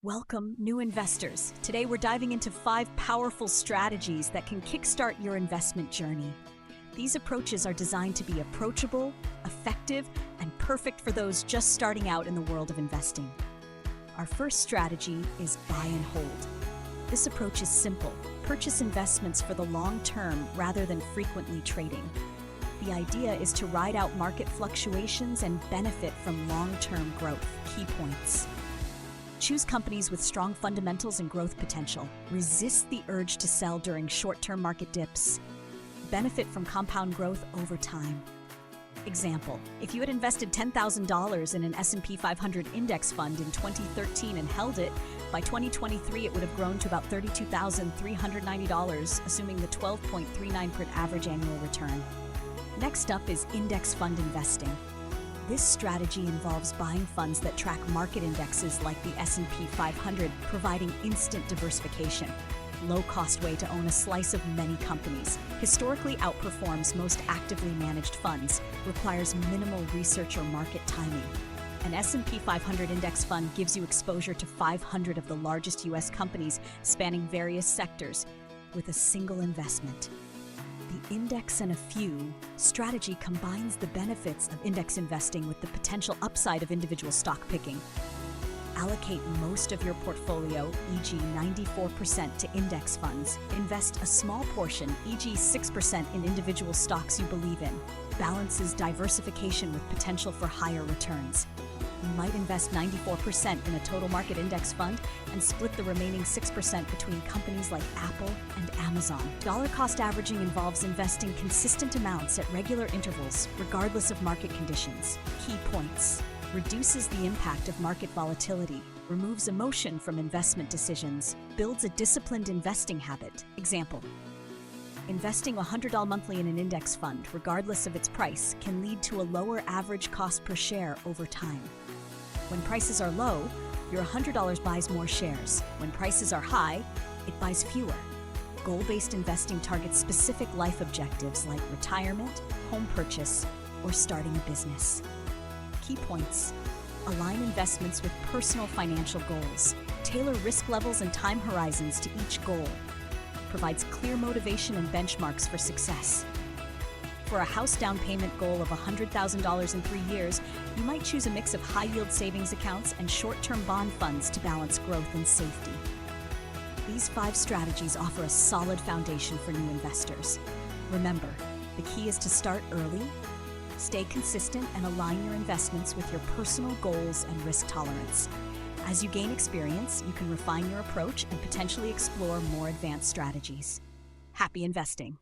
Welcome, new investors. Today we're diving into 5 powerful strategies that can kickstart your investment journey. These approaches are designed to be approachable, effective, and perfect for those just starting out in the world of investing. Our first strategy is buy and hold. This approach is simple. Purchase investments for the long term rather than frequently trading. The idea is to ride out market fluctuations and benefit from long-term growth. Key points. Choose companies with strong fundamentals and growth potential. Resist the urge to sell during short-term market dips. Benefit from compound growth over time. Example, if you had invested $10,000 in an S&P 500 index fund in 2013 and held it, by 2023 it would have grown to about $32,390, assuming the 12.39% average annual return. Next up is index fund investing. This strategy involves buying funds that track market indexes like the S&P 500, providing instant diversification. Low-cost way to own a slice of many companies. Historically outperforms most actively managed funds. Requires minimal research or market timing. An S&P 500 index fund gives you exposure to 500 of the largest U.S. companies spanning various sectors with a single investment. The index and a few strategy combines the benefits of index investing with the potential upside of individual stock picking. Allocate most of your portfolio, e.g. 94% to index funds. Invest a small portion, e.g. 6% in individual stocks you believe in. Balances diversification with potential for higher returns. You might invest 94% in a total market index fund and split the remaining 6% between companies like Apple and Amazon. Dollar cost averaging involves investing consistent amounts at regular intervals, regardless of market conditions. Key points. Reduces the impact of market volatility, removes emotion from investment decisions, builds a disciplined investing habit. Example, investing $100 monthly in an index fund, regardless of its price, can lead to a lower average cost per share over time. When prices are low, your $100 buys more shares. When prices are high, it buys fewer. Goal-based investing targets specific life objectives like retirement, home purchase, or starting a business. Key points. Align investments with personal financial goals. Tailor risk levels and time horizons to each goal. Provides clear motivation and benchmarks for success. For a house down payment goal of $100,000 in 3 years, you might choose a mix of high-yield savings accounts and short-term bond funds to balance growth and safety. These 5 strategies offer a solid foundation for new investors. Remember, the key is to start early, stay consistent, and align your investments with your personal goals and risk tolerance. As you gain experience, you can refine your approach and potentially explore more advanced strategies. Happy investing!